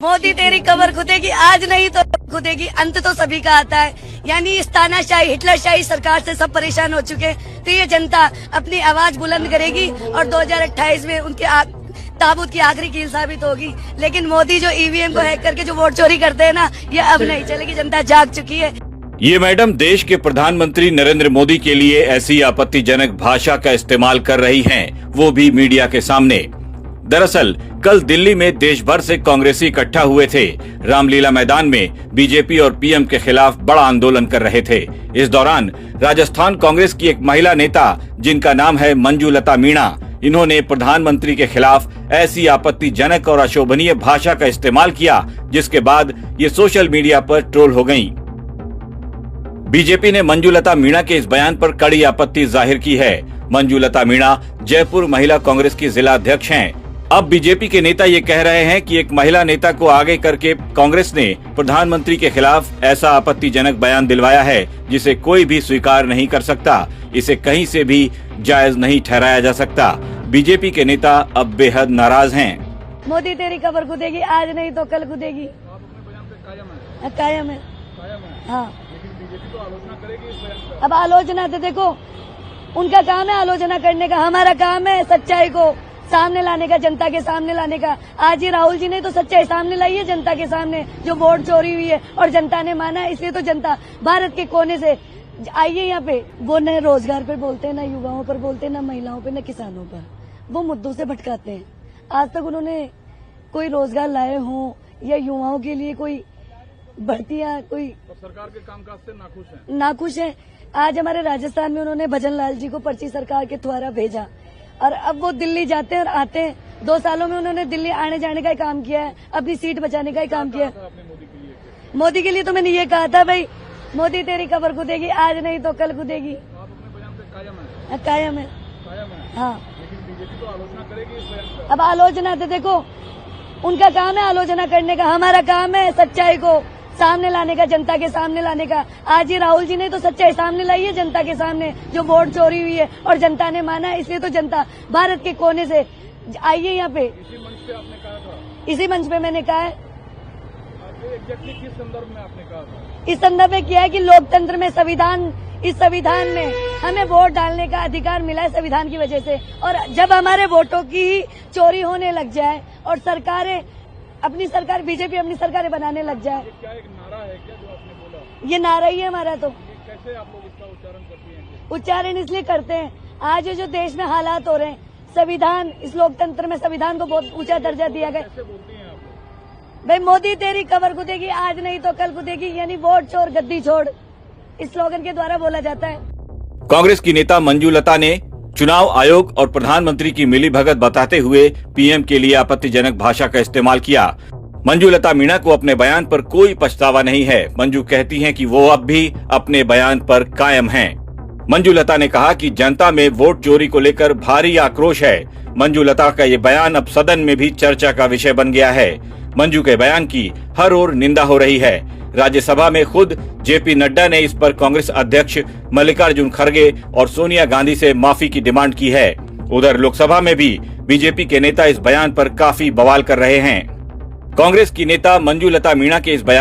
मोदी तेरी कमर खुदेगी, आज नहीं तो खुदेगी, अंत तो सभी का आता है। यानी इस तानाशाही हिटलरशाही सरकार से सब परेशान हो चुके हैं, तो ये जनता अपनी आवाज बुलंद करेगी और 2028 में उनके ताबूत की आखिरी कील साबित होगी। लेकिन मोदी जो ईवीएम को हैक करके जो वोट चोरी करते हैं ना, ये अब नहीं चलेगी, जनता जाग चुकी है। ये मैडम देश के प्रधानमंत्री नरेंद्र मोदी के लिए ऐसी आपत्तिजनक भाषा का इस्तेमाल कर रही हैं, वो भी मीडिया के सामने। दरअसल कल दिल्ली में देश भर से कांग्रेसी इकट्ठा हुए थे। रामलीला मैदान में बीजेपी और पीएम के खिलाफ बड़ा आंदोलन कर रहे थे। इस दौरान राजस्थान कांग्रेस की एक महिला नेता जिनका नाम है मंजुलता मीणा, इन्होंने प्रधानमंत्री के खिलाफ ऐसी आपत्तिजनक और अशोभनीय भाषा का इस्तेमाल किया, जिसके बाद ये सोशल मीडिया पर ट्रोल हो गयीं। बीजेपी ने मंजुलता मीणा के इस बयान पर कड़ी आपत्ति जाहिर की है। मंजुलता मीणा जयपुर महिला कांग्रेस की जिला अध्यक्ष हैं। अब बीजेपी के नेता ये कह रहे हैं कि एक महिला नेता को आगे करके कांग्रेस ने प्रधानमंत्री के खिलाफ ऐसा आपत्तिजनक बयान दिलवाया है, जिसे कोई भी स्वीकार नहीं कर सकता। इसे कहीं से भी जायज नहीं ठहराया जा सकता। बीजेपी के नेता अब बेहद नाराज हैं। मोदी तेरी कबर खुदेगी, आज नहीं तो कल खुदेगी। कायम है। हाँ, अब आलोचना तो देखो, उनका काम है आलोचना करने का, हमारा काम है सच्चाई को सामने लाने का, जनता के सामने लाने का। आज ही राहुल जी ने तो सच्चाई सामने लाई है जनता के सामने, जो वोट चोरी हुई है और जनता ने माना है। इसलिए तो जनता भारत के कोने से आई है यहाँ पे। वो न रोजगार पर बोलते हैं, न युवाओं पर बोलते हैं, न महिलाओं पर, न किसानों पर। वो मुद्दों से भटकाते हैं। आज तक उन्होंने कोई रोजगार लाए हों या युवाओं के लिए कोई भर्तियां, कोई सरकार के कामकाज से नाखुश है। आज हमारे राजस्थान में उन्होंने भजन लाल जी को पर्ची सरकार के द्वारा भेजा और अब वो दिल्ली जाते हैं और आते हैं। 2 सालों में उन्होंने दिल्ली आने जाने का ही काम किया है, अपनी सीट बचाने का ही काम किया है। मोदी के लिए तो मैंने ये कहा था, भाई मोदी तेरी कबर खुदेगी, आज नहीं तो कल खुदेगी। कायम है। हाँ, अब आलोचना तो देखो, उनका काम है आलोचना करने का, हमारा काम है सच्चाई को सामने लाने का, जनता के सामने लाने का। आज ही राहुल जी ने तो सच्चाई सामने लाई है जनता के सामने, जो वोट चोरी हुई है और जनता ने माना है। इसलिए तो जनता भारत के कोने से आई है यहाँ पे। इसी मंच पे आपने कहा था? इसी मंच पे मैंने कहा है। एग्जैक्टली किस संदर्भ में आपने कहा था? इस संदर्भ में किया है कि लोकतंत्र में इस संविधान में हमें वोट डालने का अधिकार मिला है संविधान की वजह से। और जब हमारे वोटों की चोरी होने लग जाए और सरकारें बीजेपी अपनी सरकारें बनाने लग जाए, क्या एक नारा है क्या जो आपने बोला? ये नारा ही है हमारा। तो कैसे आप लोग इसका उच्चारण करती हैं? उच्चारण इसलिए करते हैं, आज जो देश में हालात हो रहे हैं, संविधान, इस लोकतंत्र में संविधान को बहुत ऊंचा दर्जा दिया गया। कैसे बोलती हैं आप लोग? भाई मोदी तेरी कबर खुदेगी, आज नहीं तो कल खुदेगी, यानी वोट छोड़ गद्दी छोड़, इस स्लोगन के द्वारा बोला जाता है। कांग्रेस की नेता मंजुलता ने चुनाव आयोग और प्रधानमंत्री की मिलीभगत बताते हुए पीएम के लिए आपत्तिजनक भाषा का इस्तेमाल किया। मंजुलता मीणा को अपने बयान पर कोई पछतावा नहीं है। मंजू कहती हैं कि वो अब भी अपने बयान पर कायम हैं। मंजुलता ने कहा कि जनता में वोट चोरी को लेकर भारी आक्रोश है। मंजुलता का ये बयान अब सदन में भी चर्चा का विषय बन गया है। मंजू के बयान की हर ओर निंदा हो रही है। राज्यसभा में खुद जेपी नड्डा ने इस पर कांग्रेस अध्यक्ष मल्लिकार्जुन खड़गे और सोनिया गांधी से माफी की डिमांड की है। उधर लोकसभा में भी बीजेपी के नेता इस बयान पर काफी बवाल कर रहे हैं। कांग्रेस की नेता मंजुलता मीणा के इस बयान